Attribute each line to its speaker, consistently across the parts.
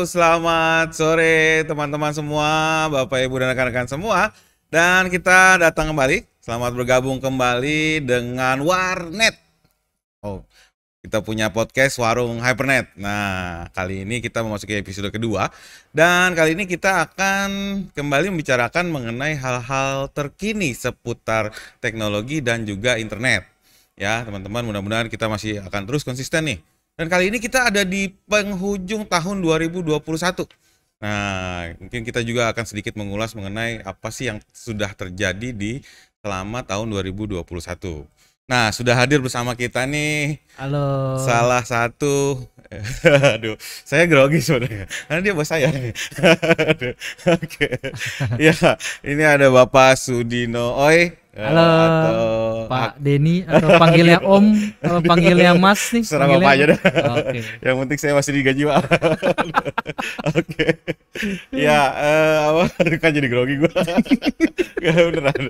Speaker 1: selamat sore teman-teman semua, Bapak Ibu dan rekan-rekan semua. Dan kita datang kembali, selamat bergabung kembali dengan Warnet. Kita punya podcast Warung Hypernet. Nah, kali ini kita memasuki episode kedua. Dan kali ini kita akan kembali membicarakan mengenai hal-hal terkini seputar teknologi dan juga internet. Ya, teman-teman, mudah-mudahan kita masih akan terus konsisten nih. Dan kali ini kita ada di penghujung tahun 2021. Nah, mungkin kita juga akan sedikit mengulas mengenai apa sih yang sudah terjadi di selama tahun 2021. Nah, sudah hadir bersama kita nih.
Speaker 2: Halo.
Speaker 1: Salah satu, aduh, saya grogi sebenarnya, karena dia bos saya. Oke. Ya, ini ada Bapak Sudino Oi.
Speaker 2: Halo, Pak Denny, atau panggilnya Om, atau panggilnya Mas nih?
Speaker 1: Serah Bapak aja dah.
Speaker 2: Oke.
Speaker 1: Yang penting saya masih digaji, Pak. Oke. Ya, kan jadi grogi gue. Gak beneran.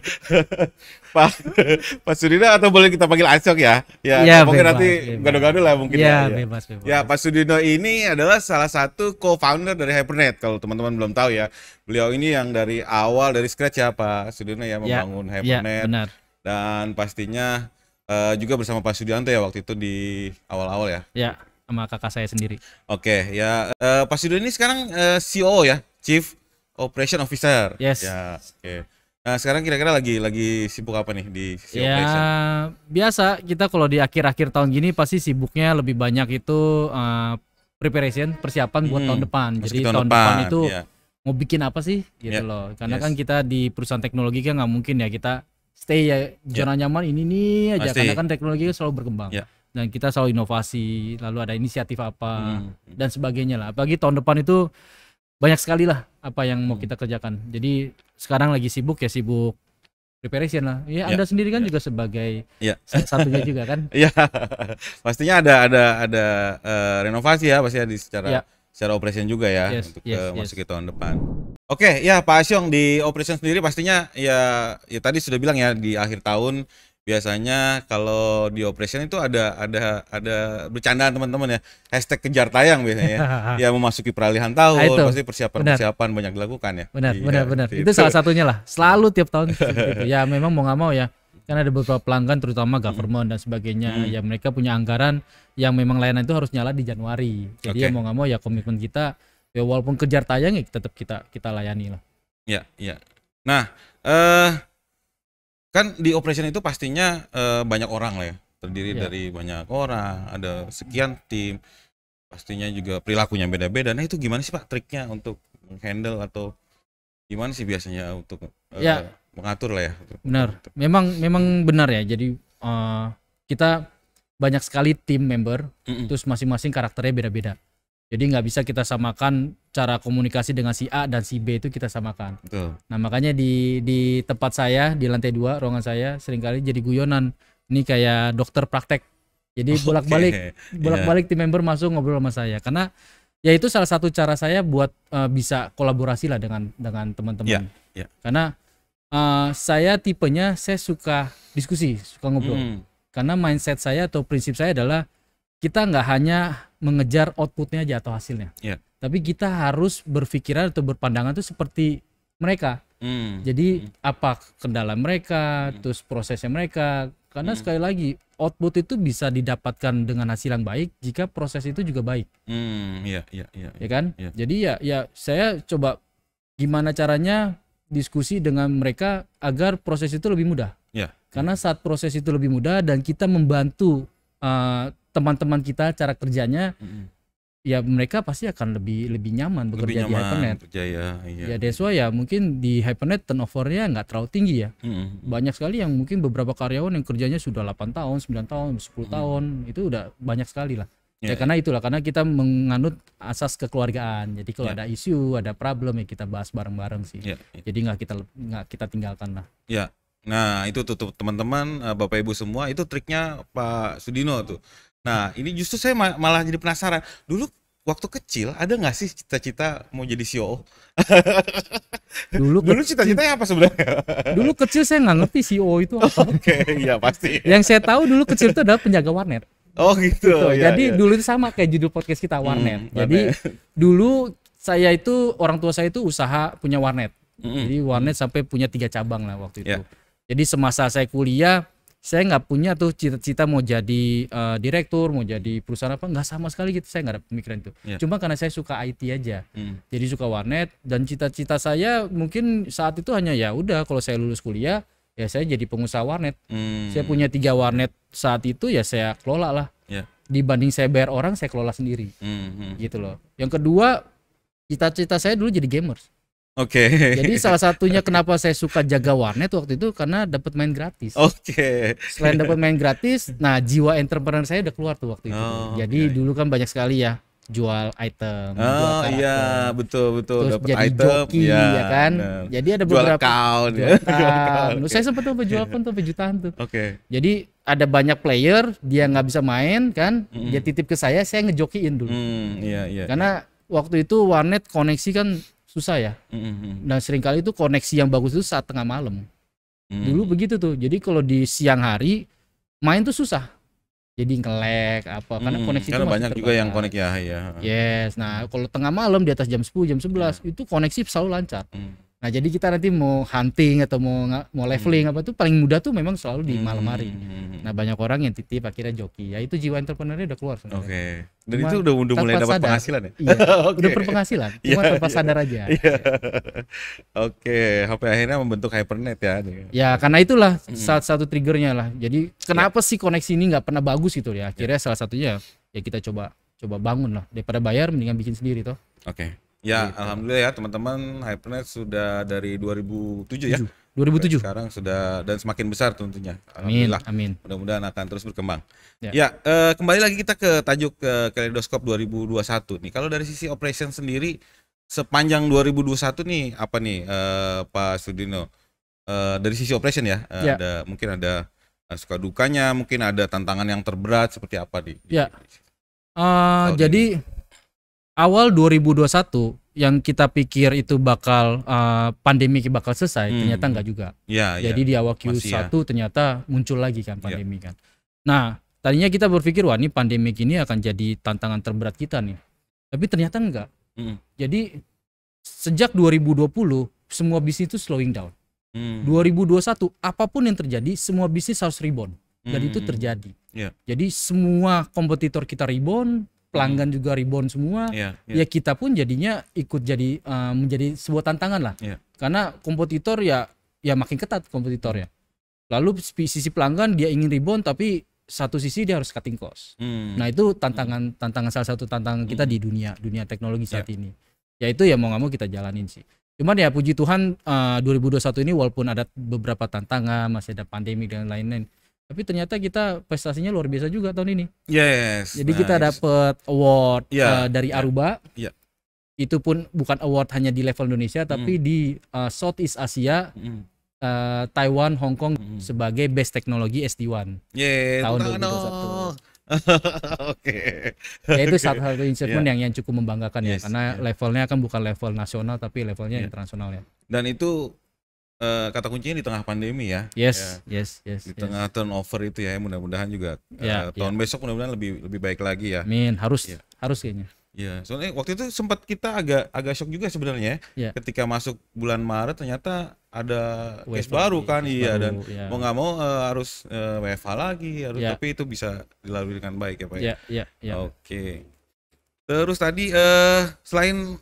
Speaker 1: Pak Sudino, atau boleh kita panggil Acok ya? Ya, pokoknya nanti gado-gado lah mungkin
Speaker 2: ya. Bebas.
Speaker 1: Ya, Pak Sudino ini adalah salah satu co-founder dari Hypernet. Kalau teman-teman belum tahu ya, beliau ini yang dari awal, dari scratch ya Pak Sudino ya, membangun Hypernet.
Speaker 2: Ya, benar.
Speaker 1: Dan pastinya juga bersama Pak Sudianto ya waktu itu di awal-awal ya.
Speaker 2: Ya, sama kakak saya sendiri.
Speaker 1: Oke, ya Pak Sudino ini sekarang COO ya, Chief Operation Officer.
Speaker 2: Yes.
Speaker 1: Ya, oke. Nah, sekarang kira-kira lagi sibuk apa nih di sisi
Speaker 2: ya,
Speaker 1: operation?
Speaker 2: Biasa kita kalau di akhir-akhir tahun gini pasti sibuknya lebih banyak itu preparation, persiapan buat tahun depan. Jadi tahun depan itu mau bikin apa sih gitu loh. Karena kan kita di perusahaan teknologi kan nggak mungkin ya kita stay ya zona nyaman ini aja. Karena kan teknologi selalu berkembang. Dan kita selalu inovasi, lalu ada inisiatif apa dan sebagainya lah. Apalagi tahun depan itu banyak sekali lah apa yang mau kita kerjakan. Jadi sekarang lagi sibuk preparation lah. Ya, Anda sendiri kan juga sebagai satunya juga kan.
Speaker 1: Iya. Pastinya ada renovasi ya pasti secara operation juga ya untuk masuk ke tahun depan. Oke, ya Pak Asyong di operation sendiri pastinya ya tadi sudah bilang ya di akhir tahun biasanya kalau di operation itu ada bercandaan teman-teman ya, hashtag kejar tayang biasanya ya. Ya memasuki peralihan tahun pasti persiapan banyak dilakukan ya.
Speaker 2: Benar. Itu salah satunya lah. Selalu tiap tahun gitu. Ya memang mau nggak mau ya. Kan ada beberapa pelanggan terutama government dan sebagainya. Ya mereka punya anggaran yang memang layanan itu harus nyala di Januari. Jadi ya mau nggak mau ya komitmen kita ya walaupun kejar tayang ya tetap kita layani lah.
Speaker 1: Ya. Nah, kan di operation itu pastinya banyak orang lah ya, terdiri dari banyak orang, ada sekian tim, pastinya juga perilakunya beda-beda. Nah itu gimana sih Pak triknya untuk handle atau gimana sih biasanya untuk mengatur lah ya?
Speaker 2: Benar, memang benar ya. Jadi kita banyak sekali tim member, terus masing-masing karakternya beda-beda. Jadi nggak bisa kita samakan cara komunikasi dengan si A dan si B itu kita samakan.
Speaker 1: Betul.
Speaker 2: Nah makanya di tempat saya di lantai 2 ruangan saya seringkali jadi guyonan. Ini kayak dokter praktek. Jadi bolak-balik tim member masuk ngobrol sama saya. Karena ya itu salah satu cara saya buat bisa kolaborasi lah dengan teman-teman. Karena saya tipenya saya suka diskusi, suka ngobrol. Karena mindset saya atau prinsip saya adalah kita nggak hanya mengejar outputnya aja atau hasilnya, tapi kita harus berpikiran atau berpandangan tuh seperti mereka. Jadi apa kendala mereka, terus prosesnya mereka. Karena sekali lagi output itu bisa didapatkan dengan hasil yang baik jika proses itu juga baik. Ya kan? Jadi ya saya coba gimana caranya diskusi dengan mereka agar proses itu lebih mudah. Karena saat proses itu lebih mudah dan kita membantu teman-teman kita cara kerjanya, ya mereka pasti akan lebih nyaman bekerja di Hypernet. Ya that's why ya mungkin di Hypernet turnovernya nggak terlalu tinggi ya. Banyak sekali yang mungkin beberapa karyawan yang kerjanya sudah 8 tahun, 9 tahun, 10 tahun, itu udah banyak sekali lah. Karena itulah, karena kita menganut asas kekeluargaan. Jadi kalau ada isu, ada problem ya kita bahas bareng-bareng sih. Jadi nggak kita tinggalkan lah.
Speaker 1: Nah itu tuh teman-teman, Bapak Ibu semua, itu triknya Pak Sudino tuh. Nah ini justru saya malah jadi penasaran. Dulu waktu kecil ada nggak sih cita-cita mau jadi CEO?
Speaker 2: Dulu
Speaker 1: cita-citanya apa sebenarnya?
Speaker 2: Dulu kecil saya nggak ngerti CEO itu apa.
Speaker 1: Iya pasti.
Speaker 2: Yang saya tahu dulu kecil itu adalah penjaga warnet.
Speaker 1: Oh gitu.
Speaker 2: Jadi dulu itu sama kayak judul podcast kita, Warnet. Jadi dulu saya itu orang tua saya itu usaha punya warnet.
Speaker 1: Mm-mm.
Speaker 2: Jadi warnet sampai punya 3 cabang lah waktu itu.
Speaker 1: Ya.
Speaker 2: Jadi semasa saya kuliah, saya nggak punya tuh cita-cita mau jadi direktur, mau jadi perusahaan apa, nggak sama sekali gitu. Saya nggak ada pemikiran itu.
Speaker 1: Ya.
Speaker 2: Cuma karena saya suka IT aja.
Speaker 1: Mm.
Speaker 2: Jadi suka warnet dan cita-cita saya mungkin saat itu hanya ya udah kalau saya lulus kuliah ya saya jadi pengusaha warnet.
Speaker 1: Mm.
Speaker 2: Saya punya 3 warnet saat itu ya saya kelola lah.
Speaker 1: Ya.
Speaker 2: Dibanding saya bayar orang, saya kelola sendiri.
Speaker 1: Mm.
Speaker 2: Gitu loh. Yang kedua, cita-cita saya dulu jadi gamers.
Speaker 1: Oke.
Speaker 2: Jadi salah satunya kenapa saya suka jaga warnet waktu itu karena dapat main gratis.
Speaker 1: Oke.
Speaker 2: Selain dapat main gratis, nah jiwa entrepreneur saya udah keluar tuh waktu itu.
Speaker 1: Oh,
Speaker 2: Jadi
Speaker 1: oke.
Speaker 2: dulu kan banyak sekali ya jual item, jual
Speaker 1: Oh
Speaker 2: karakter.
Speaker 1: iya, betul
Speaker 2: Terus
Speaker 1: dapat
Speaker 2: jadi
Speaker 1: item
Speaker 2: joki ya kan.
Speaker 1: benar.
Speaker 2: Jadi ada
Speaker 1: Jual
Speaker 2: beberapa
Speaker 1: account ya.
Speaker 2: jual account.
Speaker 1: Oke.
Speaker 2: Saya sempat tuh jual account tuh jutaan tuh.
Speaker 1: Oke.
Speaker 2: Jadi ada banyak player, dia nggak bisa main kan,
Speaker 1: Mm-mm.
Speaker 2: dia titip ke saya ngejokiin dulu.
Speaker 1: Iya.
Speaker 2: Karena waktu itu warnet koneksi kan susah ya.
Speaker 1: Mm-mm.
Speaker 2: Dan seringkali itu koneksi yang bagus itu saat tengah malam.
Speaker 1: Mm.
Speaker 2: Dulu begitu tuh. Jadi kalau di siang hari main tuh susah. Jadi nge-lag apa karena koneksi itu
Speaker 1: karena
Speaker 2: masih
Speaker 1: banyak juga yang
Speaker 2: terbatas.
Speaker 1: konek ya.
Speaker 2: Yes. Nah, kalau tengah malam di atas jam 10, jam 11 itu koneksi selalu lancar.
Speaker 1: Mm.
Speaker 2: Nah, jadi kita nanti mau hunting atau mau leveling apa tuh paling mudah tuh memang selalu di malam hari. Nah, banyak orang yang titip akhirnya joki. Ya itu jiwa entrepreneurnya udah keluar sebenarnya.
Speaker 1: Oke. Dan
Speaker 2: Cuma
Speaker 1: itu udah mulai
Speaker 2: tanpa
Speaker 1: dapat
Speaker 2: sadar.
Speaker 1: penghasilan ya?
Speaker 2: Iya,
Speaker 1: Oke.
Speaker 2: udah berpenghasilan. Cuma
Speaker 1: Iya,
Speaker 2: tanpa
Speaker 1: iya.
Speaker 2: sadar aja.
Speaker 1: Iya. Oke, sampai akhirnya membentuk Hypernet ya.
Speaker 2: Ya karena itulah salah satu triggernya lah. Jadi kenapa sih koneksi ini nggak pernah bagus gitu ya? Akhirnya salah satunya ya kita coba bangun lah. Daripada bayar mendingan bikin sendiri toh.
Speaker 1: Oke. Ya,
Speaker 2: Gitu.
Speaker 1: alhamdulillah ya teman-teman, Hypernet sudah dari 2007 ya.
Speaker 2: 2007.
Speaker 1: Sekarang sudah dan semakin besar tentunya.
Speaker 2: Amin,
Speaker 1: Alhamdulillah.
Speaker 2: amin.
Speaker 1: Mudah-mudahan akan terus berkembang.
Speaker 2: Ya.
Speaker 1: Ya, kembali lagi kita ke tajuk Kaleidoskop 2021 nih. Kalau dari sisi operation sendiri sepanjang 2021 nih apa nih Pak Sudino? Dari sisi operation ya,
Speaker 2: Ya.
Speaker 1: mungkin ada suka dukanya, mungkin ada tantangan yang terberat seperti apa di
Speaker 2: Ya.
Speaker 1: tahun
Speaker 2: Jadi awal 2021 yang kita pikir itu bakal pandemi bakal selesai, ternyata enggak juga.
Speaker 1: Ya,
Speaker 2: Jadi di awal Q1
Speaker 1: Masih
Speaker 2: ternyata muncul lagi kan pandemi kan. Nah, tadinya kita berpikir wah ini pandemi ini akan jadi tantangan terberat kita nih. Tapi ternyata enggak.
Speaker 1: Mm.
Speaker 2: Jadi sejak 2020 semua bisnis itu slowing down.
Speaker 1: Hmm.
Speaker 2: 2021 apapun yang terjadi semua bisnis harus rebound dan itu terjadi.
Speaker 1: Iya.
Speaker 2: Jadi semua kompetitor kita rebound, pelanggan juga rebound semua.
Speaker 1: Iya,
Speaker 2: Ya kita pun jadinya ikut jadi menjadi sebuah tantangan lah.
Speaker 1: Iya.
Speaker 2: Karena kompetitor ya makin ketat kompetitornya. Lalu sisi pelanggan dia ingin rebound tapi satu sisi dia harus cutting cost. Nah, itu tantangan salah satu tantangan kita di dunia teknologi saat ini. Ya itu ya mau nggak mau kita jalanin sih. Cuman ya puji Tuhan 2021 ini walaupun ada beberapa tantangan, masih ada pandemi dan lain-lain. Tapi ternyata kita prestasinya luar biasa juga tahun ini.
Speaker 1: Yes.
Speaker 2: Jadi kita dapat award dari
Speaker 1: Ya.
Speaker 2: Aruba.
Speaker 1: Ya.
Speaker 2: Itu pun bukan award hanya di level Indonesia tapi di Southeast Asia, Taiwan, Hong Kong sebagai best teknologi SD1 tahun 2021.
Speaker 1: Oke.
Speaker 2: Ya itu satu achievement yang cukup membanggakan ya
Speaker 1: Yes,
Speaker 2: karena levelnya kan bukan level nasional tapi levelnya internasional ya.
Speaker 1: Dan itu kata kuncinya di tengah pandemi ya.
Speaker 2: Yes.
Speaker 1: Di tengah turnover itu ya, mudah-mudahan juga tahun besok mudah-mudahan lebih baik lagi ya.
Speaker 2: Amin, harus kayaknya.
Speaker 1: Iya, soalnya waktu itu sempat kita agak shock juga sebenarnya
Speaker 2: Ya.
Speaker 1: ketika masuk bulan Maret ternyata ada
Speaker 2: Wave
Speaker 1: case baru kan,
Speaker 2: lagi, case
Speaker 1: iya,
Speaker 2: baru,
Speaker 1: dan
Speaker 2: ya.
Speaker 1: mau nggak mau harus WFH lagi,
Speaker 2: Ya.
Speaker 1: tapi itu bisa dilalui dengan baik ya Pak.
Speaker 2: Ya.
Speaker 1: Oke. Terus tadi selain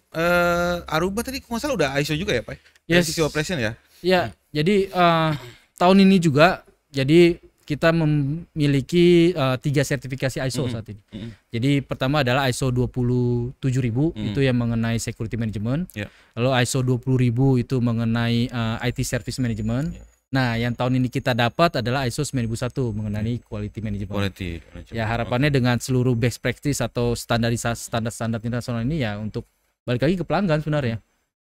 Speaker 1: Aruba tadi kalau nggak salah udah ISO juga ya Pak? Dari
Speaker 2: Yes.
Speaker 1: sisi operation ya?
Speaker 2: Ya, jadi tahun ini juga jadi kita memiliki 3 sertifikasi ISO saat ini. Jadi pertama adalah ISO 27000 itu yang mengenai security management.
Speaker 1: Ya.
Speaker 2: Lalu ISO 20000 itu mengenai IT service management. Nah, yang tahun ini kita dapat adalah ISO 9001 mengenai quality management.
Speaker 1: Quality.
Speaker 2: Ya, harapannya dengan seluruh best practice atau standar internasional ini ya untuk balik lagi ke pelanggan sebenarnya.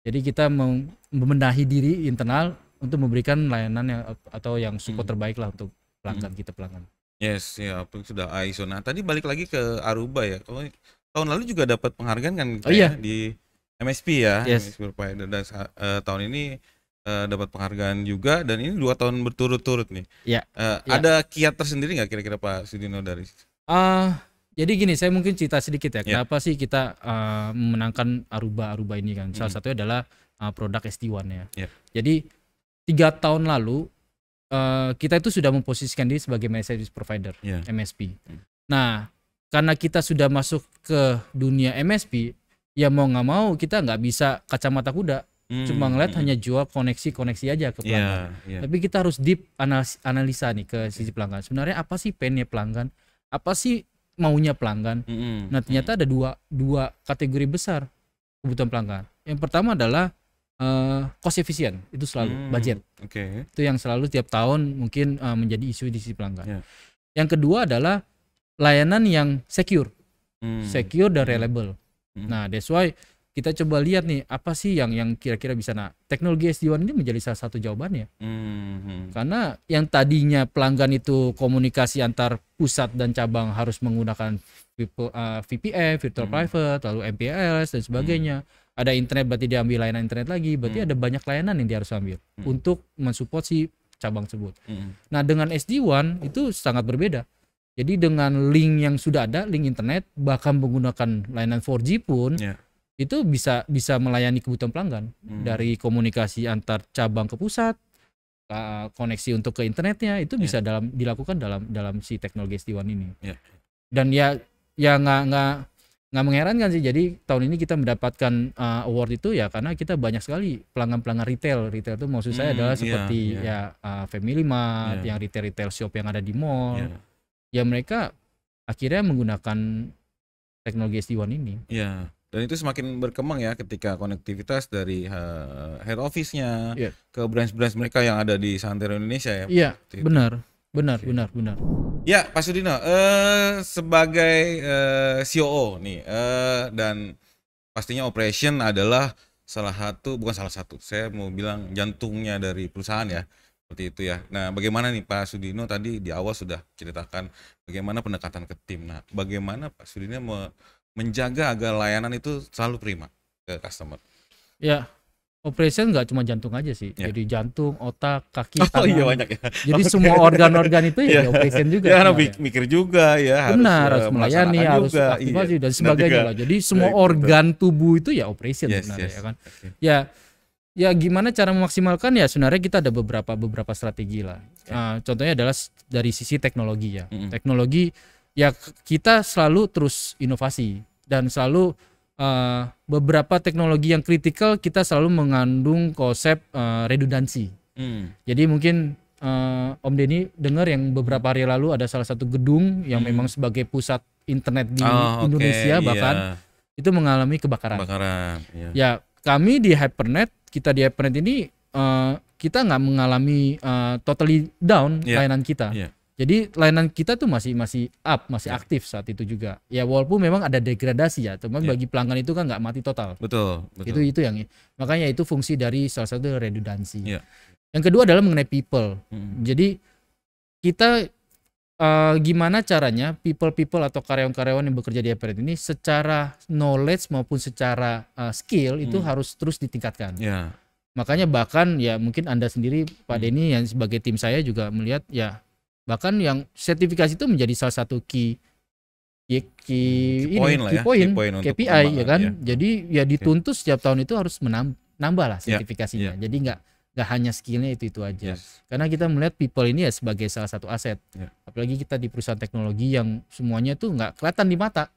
Speaker 2: Jadi kita membenahi diri internal untuk memberikan layanan yang atau yang support terbaik lah untuk pelanggan kita pelanggan.
Speaker 1: Yes, ya sudah ISO. Nah, tadi balik lagi ke Aruba ya. Kalau tahun lalu juga dapat penghargaan kan di MSP ya,
Speaker 2: Yes.
Speaker 1: MSP Provider, dan tahun ini dapat penghargaan juga, dan ini 2 tahun berturut-turut nih.
Speaker 2: Ya.
Speaker 1: Ada kiat tersendiri nggak kira-kira Pak Sudino dari?
Speaker 2: Jadi gini, saya mungkin cerita sedikit ya.
Speaker 1: Ya.
Speaker 2: Kenapa sih kita memenangkan Aruba ini kan? Salah satunya adalah produk SD1 ya.
Speaker 1: Ya.
Speaker 2: Jadi 3 tahun lalu kita itu sudah memposisikan diri sebagai managed service provider,
Speaker 1: Ya.
Speaker 2: MSP. Nah, karena kita sudah masuk ke dunia MSP, ya mau nggak mau kita nggak bisa kacamata kuda. Cuma ngeliat hanya jual koneksi aja ke pelanggan. Tapi kita harus deep analisa nih ke sisi pelanggan. Sebenarnya apa sih pain-nya pelanggan? Apa sih maunya pelanggan? Nah, ternyata ada dua kategori besar kebutuhan pelanggan. Yang pertama adalah cost efisien, itu selalu budget. Itu yang selalu tiap tahun mungkin menjadi isu di sisi pelanggan. Yang kedua adalah layanan yang secure dan reliable. Nah, that's why kita coba lihat nih apa sih yang kira-kira bisa. Nah, teknologi SD1 ini menjadi salah satu jawabannya. Karena yang tadinya pelanggan itu komunikasi antar pusat dan cabang harus menggunakan VPN, virtual private, lalu MPLS dan sebagainya. Ada internet berarti dia ambil layanan internet lagi, berarti ada banyak layanan yang dia harus ambil untuk mensupport si cabang tersebut. Nah, dengan SD1 itu sangat berbeda. Jadi dengan link yang sudah ada, link internet, bahkan menggunakan layanan 4G pun itu bisa melayani kebutuhan pelanggan dari komunikasi antar cabang ke pusat, koneksi untuk ke internetnya itu bisa dilakukan dalam si teknologi SD1 ini. Dan ya nggak mengherankan sih. Jadi tahun ini kita mendapatkan award itu ya karena kita banyak sekali pelanggan retail itu maksud saya adalah seperti Family Mart, yang retail shop yang ada di mall. Ya mereka akhirnya menggunakan teknologi SD1 ini.
Speaker 1: Dan itu semakin berkembang ya ketika konektivitas dari head office-nya ke branch-branch mereka yang ada di Santero Indonesia ya.
Speaker 2: Iya, benar.
Speaker 1: Ya, Pak Sudino, sebagai COO nih, dan pastinya operation adalah bukan salah satu, saya mau bilang jantungnya dari perusahaan ya. Seperti itu ya. Nah, bagaimana nih Pak Sudino tadi di awal sudah ceritakan bagaimana pendekatan ke tim. Nah, bagaimana Pak Sudino menjaga agar layanan itu selalu prima ke customer?
Speaker 2: Ya, operation nggak cuma jantung aja sih. Jadi jantung, otak, kaki, tangan.
Speaker 1: Iya banyak ya.
Speaker 2: Jadi semua organ-organ itu ya operation juga.
Speaker 1: Ya, mikir juga ya.
Speaker 2: Harus melayani, harus aktivasi dan sebagainya lah. Jadi semua organ tubuh itu ya operation sebenarnya ya kan. Ya gimana cara memaksimalkan ya sebenarnya kita ada beberapa strategi lah. Contohnya adalah dari sisi teknologi ya. Teknologi ya kita selalu terus inovasi dan selalu beberapa teknologi yang kritikal kita selalu mengandung konsep redundansi. Jadi mungkin Om Denny dengar yang beberapa hari lalu ada salah satu gedung yang memang sebagai pusat internet di Indonesia bahkan itu mengalami kebakaran. Ya kami di Hypernet ini kita nggak mengalami totally down layanan kita. Jadi layanan kita tuh masih aktif saat itu juga. Ya walaupun memang ada degradasi ya, teman bagi pelanggan itu kan nggak mati total.
Speaker 1: Betul.
Speaker 2: Itu yang makanya itu fungsi dari salah satu redundansi. Yang kedua adalah mengenai people. Jadi kita gimana caranya people atau karyawan-karyawan yang bekerja di Hypernet ini secara knowledge maupun secara skill itu harus terus ditingkatkan. Makanya bahkan ya mungkin Anda sendiri Pak Denny yang sebagai tim saya juga melihat ya bahkan yang sertifikasi itu menjadi salah satu key point KPI ya kan. Jadi ya dituntut setiap tahun itu harus menambah lah sertifikasinya. Jadi nggak hanya skillnya itu aja. Karena kita melihat people ini ya sebagai salah satu aset. Apalagi kita di perusahaan teknologi yang semuanya tuh nggak kelihatan di mata.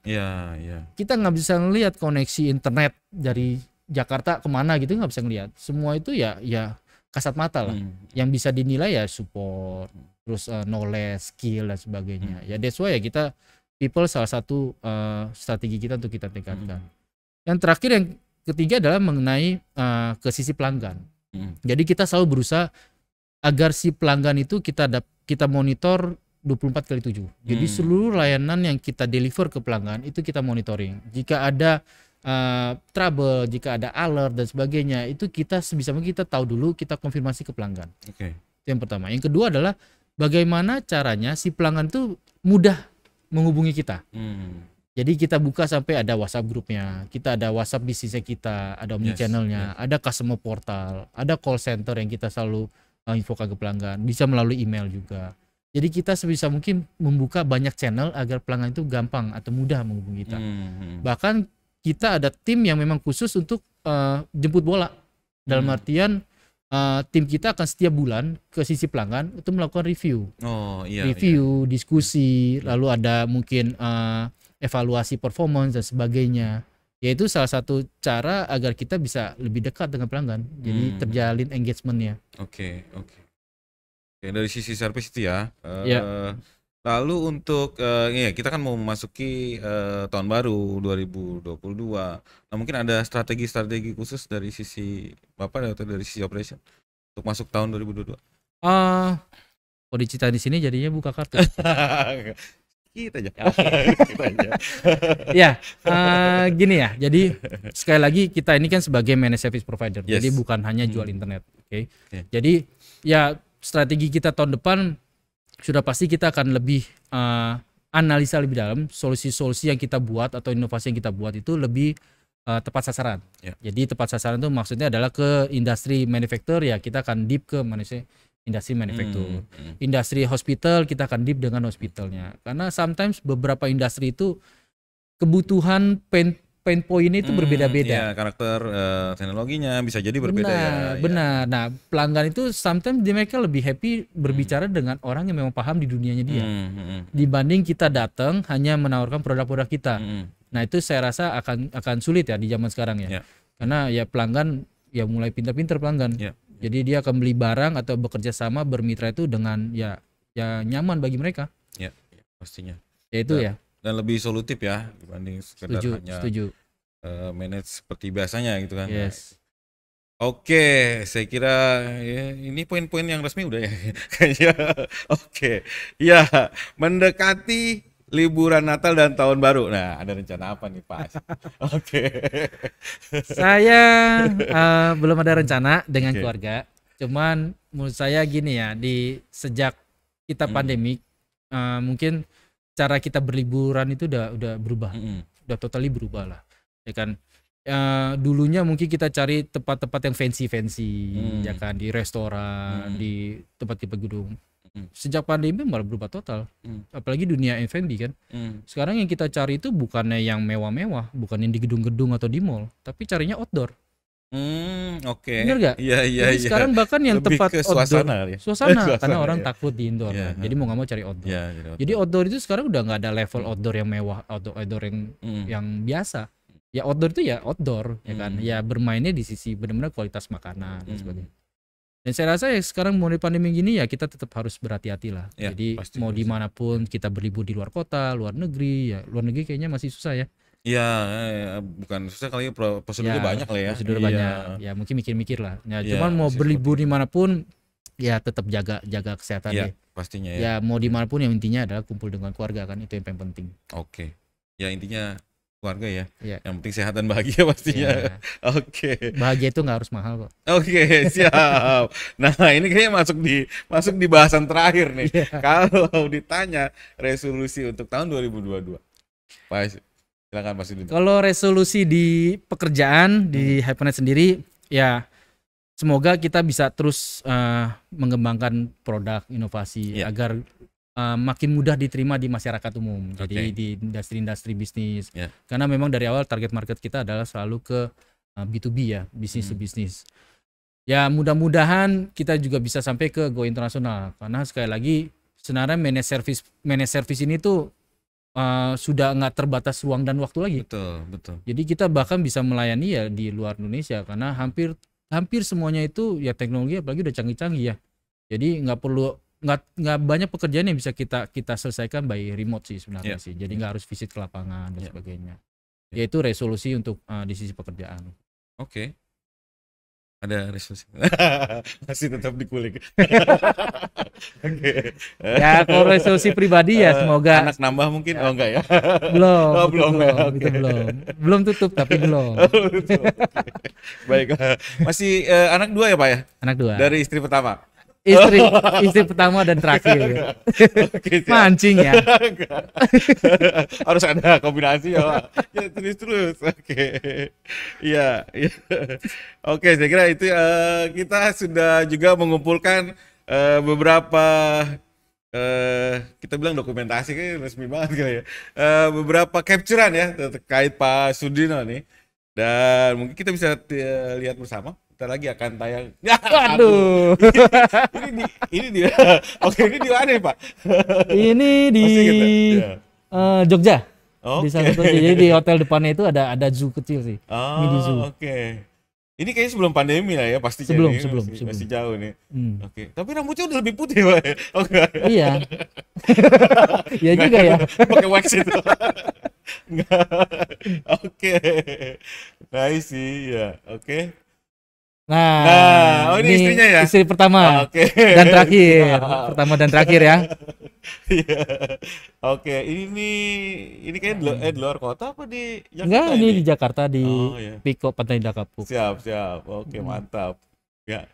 Speaker 2: Kita nggak bisa ngelihat koneksi internet dari Jakarta kemana gitu, nggak bisa ngelihat. Semua itu ya kasat mata lah. Yang bisa dinilai ya support, terus knowledge, skill dan sebagainya. Ya that's why ya kita people salah satu strategi kita untuk kita tingkatkan. Yang terakhir yang ketiga adalah mengenai ke sisi pelanggan. Jadi kita selalu berusaha agar si pelanggan itu kita monitor 24/7. Jadi seluruh layanan yang kita deliver ke pelanggan itu kita monitoring. Jika ada trouble, jika ada alert dan sebagainya, itu kita sebisa mungkin kita tahu dulu, kita konfirmasi ke pelanggan. Itu yang pertama. Yang kedua adalah bagaimana caranya si pelanggan itu mudah menghubungi kita. Jadi kita buka sampai ada WhatsApp grupnya, kita ada WhatsApp bisnisnya kita, ada omni channelnya, ada customer portal, ada call center yang kita selalu infokan ke pelanggan, bisa melalui email juga. Jadi kita sebisa mungkin membuka banyak channel agar pelanggan itu gampang atau mudah menghubungi kita. Bahkan kita ada tim yang memang khusus untuk jemput bola. Dalam artian tim kita akan setiap bulan ke sisi pelanggan untuk melakukan review. Review, diskusi, lalu ada mungkin evaluasi performance dan sebagainya. Yaitu salah satu cara agar kita bisa lebih dekat dengan pelanggan. Jadi terjalin engagementnya.
Speaker 1: Oke, dari sisi service itu ya. Lalu untuk kita kan mau memasuki tahun baru 2022. Nah, mungkin ada strategi khusus dari sisi Bapak atau dari sisi operation untuk masuk tahun 2022?
Speaker 2: Kalau diceritain di sini jadinya buka kartu.
Speaker 1: Kita aja.
Speaker 2: Ya, gini ya. Jadi sekali lagi kita ini kan sebagai managed service provider. Jadi bukan hanya jual internet. Oke. Jadi ya strategi kita tahun depan sudah pasti kita akan lebih analisa lebih dalam solusi-solusi yang kita buat atau inovasi yang kita buat itu lebih tepat sasaran. Jadi tepat sasaran itu maksudnya adalah ke industri manufacture, ya kita akan deep ke industri manufacture. Industri hospital kita akan deep dengan hospitalnya. Karena sometimes beberapa industri itu kebutuhan pain point-nya itu berbeda-beda.
Speaker 1: Karakter teknologinya bisa jadi berbeda
Speaker 2: Benar. Nah, pelanggan itu sometimes mereka lebih happy berbicara dengan orang yang memang paham di dunianya dia. Dibanding kita datang hanya menawarkan produk-produk kita. Nah, itu saya rasa akan sulit ya di zaman sekarang ya. Karena ya pelanggan ya mulai pintar-pintar pelanggan. Jadi dia akan beli barang atau bekerja sama bermitra itu dengan ya nyaman bagi mereka.
Speaker 1: Pastinya.
Speaker 2: Ya itu ya.
Speaker 1: Dan lebih solutif ya dibanding sekedar hanya manage seperti biasanya gitu kan. Oke, saya kira ya, ini poin-poin yang resmi udah ya. Oke. Ya, mendekati liburan Natal dan Tahun Baru. Nah, ada rencana apa nih Pak?
Speaker 2: Saya belum ada rencana dengan keluarga. Cuman menurut saya gini ya, sejak kita pandemik, mungkin cara kita berliburan itu udah berubah, udah totally berubah lah, ya kan. Dulunya mungkin kita cari tempat-tempat yang fancy, ya kan, di restoran, di tempat-tempat gedung. Sejak pandemi malah berubah total, apalagi dunia F&B kan. Sekarang yang kita cari itu bukannya yang mewah-mewah, bukan yang di gedung-gedung atau di mall, tapi carinya outdoor. Bener gak?
Speaker 1: Iya.
Speaker 2: Sekarang bahkan yang
Speaker 1: lebih
Speaker 2: tempat
Speaker 1: ke suasana,
Speaker 2: outdoor, suasana karena orang takut di indoor kan. Jadi mau nggak mau cari outdoor. Jadi outdoor itu sekarang udah nggak ada level outdoor yang mewah, outdoor yang biasa. Ya outdoor itu ya outdoor, ya kan. Ya bermainnya di sisi benar-benar kualitas makanan dan sebagainya. Dan saya rasa ya sekarang mulai pandemi gini ya kita tetap harus berhati-hati lah. Jadi mau dimanapun kita berlibur di luar kota, luar negeri, ya luar negeri kayaknya masih susah ya.
Speaker 1: Iya, bukan susah kali, prosedurnya banyak lah ya.
Speaker 2: Prosedur banyak, ya mungkin mikir-mikir lah. Ya cuman mau berlibur dimanapun, ya tetap jaga kesehatan deh.
Speaker 1: Pastinya
Speaker 2: ya. Ya mau dimanapun yang intinya adalah kumpul dengan keluarga kan, itu yang paling penting.
Speaker 1: Oke, ya intinya keluarga ya. Yang penting sehat dan bahagia pastinya.
Speaker 2: Bahagia itu nggak harus mahal kok.
Speaker 1: Siap. Nah ini kayaknya masuk di bahasan terakhir nih. Kalau ditanya resolusi untuk tahun 2022, Pak, silakan Pak Sudin.
Speaker 2: Kalau resolusi di pekerjaan di Hypernet sendiri, ya semoga kita bisa terus mengembangkan produk inovasi agar makin mudah diterima di masyarakat umum. Jadi di industri bisnis. Karena memang dari awal target market kita adalah selalu ke B2B ya, bisnis to bisnis. Ya mudah-mudahan kita juga bisa sampai ke go internasional. Karena sekali lagi sebenarnya managed service ini tuh sudah nggak terbatas ruang dan waktu lagi.
Speaker 1: Betul.
Speaker 2: Jadi kita bahkan bisa melayani ya di luar Indonesia karena hampir semuanya itu ya teknologi apalagi udah canggih-canggih ya. Jadi nggak banyak pekerjaan yang bisa kita selesaikan by remote sih sebenarnya sih. Jadi nggak harus visit ke lapangan dan sebagainya. Yaitu resolusi untuk di sisi pekerjaan.
Speaker 1: Ada resolusi masih tetap dikulik.
Speaker 2: Ya kalau resolusi pribadi ya semoga
Speaker 1: anak nambah mungkin. Enggak ya,
Speaker 2: belum tutup tapi belum.
Speaker 1: Baik, masih anak 2 ya Pak ya?
Speaker 2: Anak 2
Speaker 1: dari istri pertama.
Speaker 2: Istri pertama dan terakhir. Mancing ya.
Speaker 1: Harus ada kombinasi ya Pak. Ya terus. Iya. Oke, saya kira itu kita sudah juga mengumpulkan beberapa kita bilang dokumentasi kan resmi banget kali ya. Beberapa capturean ya terkait Pak Sudino nih. Dan mungkin kita bisa lihat bersama. Kita lagi akan tayang. Ya,
Speaker 2: Waduh.
Speaker 1: ini dia. Oke, ini di mana nih, Pak?
Speaker 2: Ini di
Speaker 1: Masih kita. Ya.
Speaker 2: Jogja. Di
Speaker 1: Oke.
Speaker 2: salah satu, jadi di hotel depannya itu ada zoo kecil sih. Mini zoo.
Speaker 1: Oke. Ini kayaknya sebelum pandemi lah ya pasti.
Speaker 2: Sebelum.
Speaker 1: Masih jauh nih. Oke. Tapi rambutnya udah lebih putih, Pak. Oke.
Speaker 2: Iya. Iya juga ya.
Speaker 1: Pakai wax itu. Enggak. Oke. Nice sih, ya. Oke.
Speaker 2: Nah,
Speaker 1: ini istrinya ya?
Speaker 2: Istri pertama
Speaker 1: Oke.
Speaker 2: dan terakhir. Pertama dan terakhir ya.
Speaker 1: Iya. Oke, ini kayak di luar kota apa di Jakarta
Speaker 2: Enggak, ini di Jakarta di
Speaker 1: Oh, iya.
Speaker 2: Piko Pantai Indah Kapuk.
Speaker 1: Siap. Oke, mantap. Ya.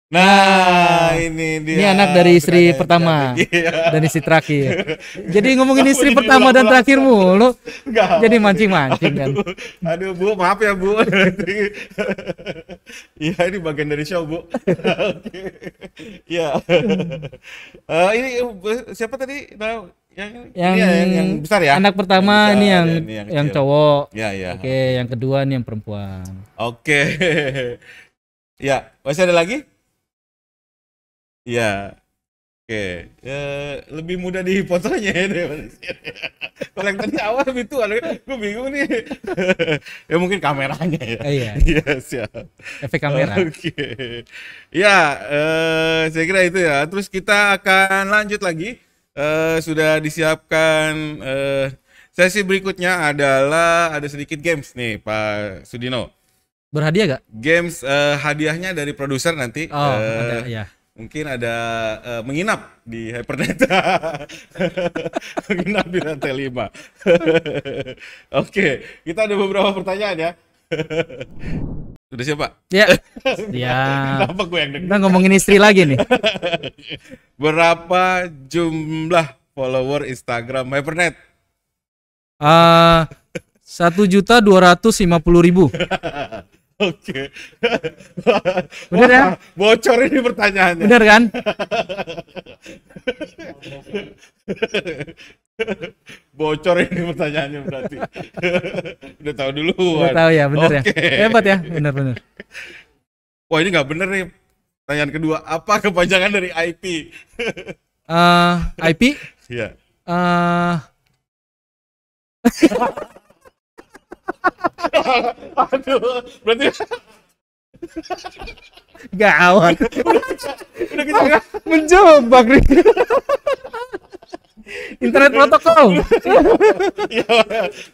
Speaker 1: Nah, ini dia.
Speaker 2: Ini anak dari istri
Speaker 1: Sudah
Speaker 2: pertama
Speaker 1: Iya.
Speaker 2: dan istri terakhir. Jadi ngomongin istri pertama dan terakhir mulu.
Speaker 1: Enggak.
Speaker 2: Jadi mancing-mancing kan.
Speaker 1: Aduh, Bu, maaf ya, Bu. Iya, ini bagian dari show, Bu. Oke. Iya. Ini siapa tadi? Nah, yang ini ya, yang besar ya?
Speaker 2: Anak pertama
Speaker 1: Yang besar,
Speaker 2: ini
Speaker 1: ya,
Speaker 2: yang
Speaker 1: kecil.
Speaker 2: cowok.
Speaker 1: Ya.
Speaker 2: Oke, yang kedua ini yang perempuan.
Speaker 1: Oke. Ya, masih ada lagi? Ya. Oke. Lebih mudah dipoto-nya ya daripada sini. Kalau yang tadi awal lebih tua, gue bingung nih. Ya mungkin kameranya ya.
Speaker 2: Iya.
Speaker 1: Iya, siap.
Speaker 2: Efek kamera.
Speaker 1: Oke. Ya, saya kira itu ya. Terus kita akan lanjut lagi. Sudah disiapkan sesi berikutnya adalah ada sedikit games nih, Pak Sudino.
Speaker 2: Berhadiah gak?
Speaker 1: Games hadiahnya dari produser nanti.
Speaker 2: Oh, ada ya.
Speaker 1: Mungkin ada menginap di Hypernet. Menginap di lantai 5. Oke, kita ada beberapa pertanyaan ya. Sudah siap, Pak?
Speaker 2: Ya. Ya.
Speaker 1: Kenapa gue yang
Speaker 2: Kita ngomongin istri lagi nih.
Speaker 1: Berapa jumlah follower Instagram Hypernet?
Speaker 2: 1.250.000.
Speaker 1: Oke.
Speaker 2: Bener ya?
Speaker 1: Bocor ini pertanyaannya.
Speaker 2: Bener kan?
Speaker 1: Bocor ini pertanyaannya berarti. Udah tahu dulu.
Speaker 2: Udah tahu ya, bener ya.
Speaker 1: Oke.
Speaker 2: Hebat ya, bener.
Speaker 1: Wah, ini nggak bener nih. Pertanyaan kedua, apa kepanjangan dari IP?
Speaker 2: IP
Speaker 1: Iya. Aduh, berarti
Speaker 2: gawat.
Speaker 1: udah kita
Speaker 2: Menjebak nih. Internet protokol.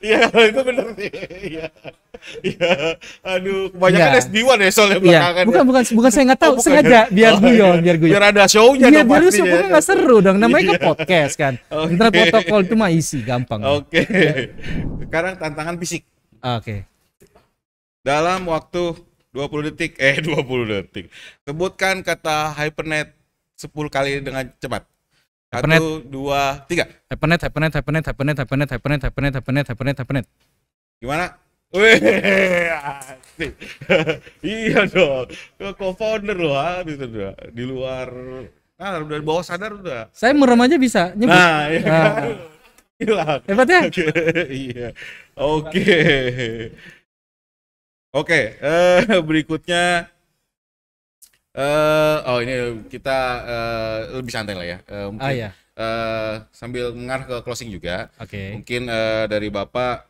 Speaker 1: Iya, itu bener sih. Iya. Iya. Aduh, kebanyakan
Speaker 2: Enggak.
Speaker 1: SD1 ya soalnya
Speaker 2: Iya,
Speaker 1: belakangan.
Speaker 2: bukan saya nggak tahu,
Speaker 1: Oh, bukan
Speaker 2: sengaja
Speaker 1: ya?
Speaker 2: biar
Speaker 1: Oh,
Speaker 2: guyon,
Speaker 1: iya.
Speaker 2: biar guyon.
Speaker 1: Biar ada show-nya
Speaker 2: Iya,
Speaker 1: dong
Speaker 2: biar
Speaker 1: pasti
Speaker 2: pokoknya
Speaker 1: ya.
Speaker 2: nggak seru dong. Namanya kan
Speaker 1: Iya.
Speaker 2: podcast kan.
Speaker 1: Oke.
Speaker 2: Internet protokol itu mah isi, gampang.
Speaker 1: Oke. Sekarang tantangan fisik.
Speaker 2: Oke.
Speaker 1: Dalam waktu 20 detik, 20 detik. Sebutkan kata Hypernet 10 kali dengan cepat.
Speaker 2: Hypernet.
Speaker 1: 1, 2, 3.
Speaker 2: Hypernet.
Speaker 1: Gimana? Wih, asik. Iya dong. Co-founder loh, itu udah di luar. Nah, udah di bawah sadar udah.
Speaker 2: Saya merem aja bisa nyebut.
Speaker 1: Nah, iya
Speaker 2: Nah.
Speaker 1: kan? Hilang.
Speaker 2: Hebat ya?
Speaker 1: Oke, iya. Oke. Oke, berikutnya oh ini kita lebih santai lah ya. Mungkin
Speaker 2: Iya.
Speaker 1: sambil mengarah ke closing juga.
Speaker 2: Oke.
Speaker 1: Mungkin dari Bapak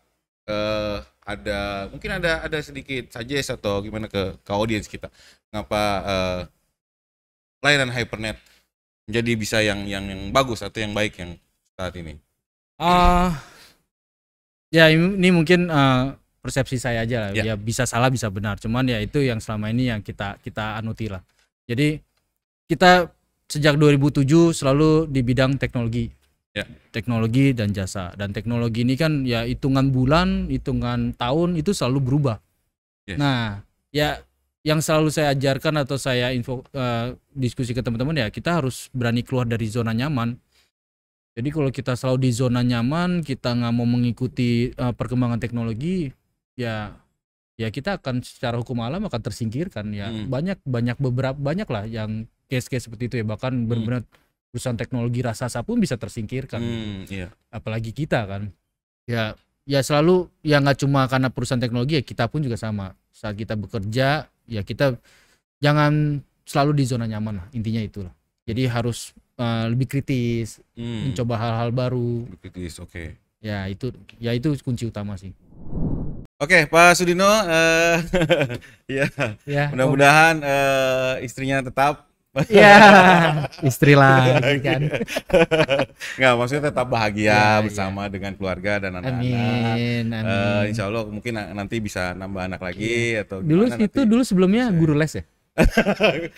Speaker 1: mungkin ada sedikit suggest atau gimana ke audiens kita. Ngapa layanan Hypernet menjadi bisa yang bagus atau yang baik yang saat ini?
Speaker 2: Ya ini mungkin persepsi saya aja lah.
Speaker 1: Ya.
Speaker 2: Ya bisa salah bisa benar. Cuman ya itu yang selama ini yang kita anuti lah. Jadi kita sejak 2007 selalu di bidang teknologi.
Speaker 1: Ya.
Speaker 2: Teknologi dan jasa. Dan teknologi ini kan ya hitungan bulan, hitungan tahun itu selalu berubah.
Speaker 1: Yes.
Speaker 2: Nah, ya yang selalu saya ajarkan atau saya diskusi ke teman-teman ya kita harus berani keluar dari zona nyaman. Jadi kalau kita selalu di zona nyaman, kita nggak mau mengikuti perkembangan teknologi, ya kita akan secara hukum alam akan tersingkirkan ya. Banyak lah yang case-case seperti itu ya, bahkan benar-benar perusahaan teknologi raksasa pun bisa tersingkirkan.
Speaker 1: Iya.
Speaker 2: Apalagi kita kan. Ya selalu ya nggak cuma karena perusahaan teknologi, ya kita pun juga sama. Saat kita bekerja ya kita jangan selalu di zona nyaman lah, intinya itulah. Jadi harus lebih kritis, mencoba hal-hal baru.
Speaker 1: Lebih kritis, oke.
Speaker 2: Ya itu kunci utama sih.
Speaker 1: Oke, Pak Sudino, ya, mudah-mudahan istrinya tetap.
Speaker 2: Ya, istri lagi kan.
Speaker 1: Nggak, maksudnya tetap bahagia bersama dengan keluarga dan anak-anak.
Speaker 2: Amin.
Speaker 1: Insya Allah mungkin nanti bisa nambah anak lagi atau
Speaker 2: dulu
Speaker 1: gimana
Speaker 2: itu dulu sebelumnya guru les ya.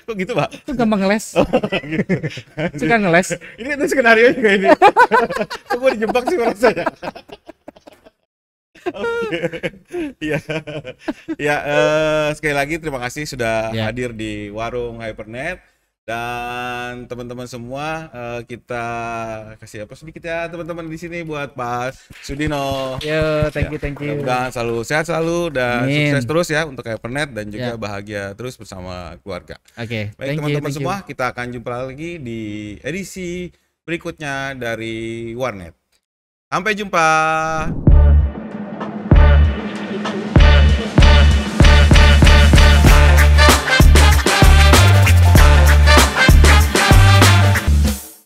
Speaker 1: Kok gitu, Pak?
Speaker 2: Itu gampang ngeles. Suka ngeles.
Speaker 1: Ini itu skenario juga ini. Semua dijebak sih rasanya. Iya. Ya, sekali lagi terima kasih sudah hadir di Warung Hypernet. Dan teman-teman semua, kita kasih apa sedikit ya teman-teman di sini buat Pak Sudino.
Speaker 2: Yo, thank you.
Speaker 1: Mudah-mudahan selalu sehat selalu dan sukses terus ya untuk Hypernet dan juga bahagia terus bersama keluarga.
Speaker 2: Oke.
Speaker 1: Baik teman-teman semua, kita akan jumpa lagi di edisi berikutnya dari Warnet. Sampai jumpa.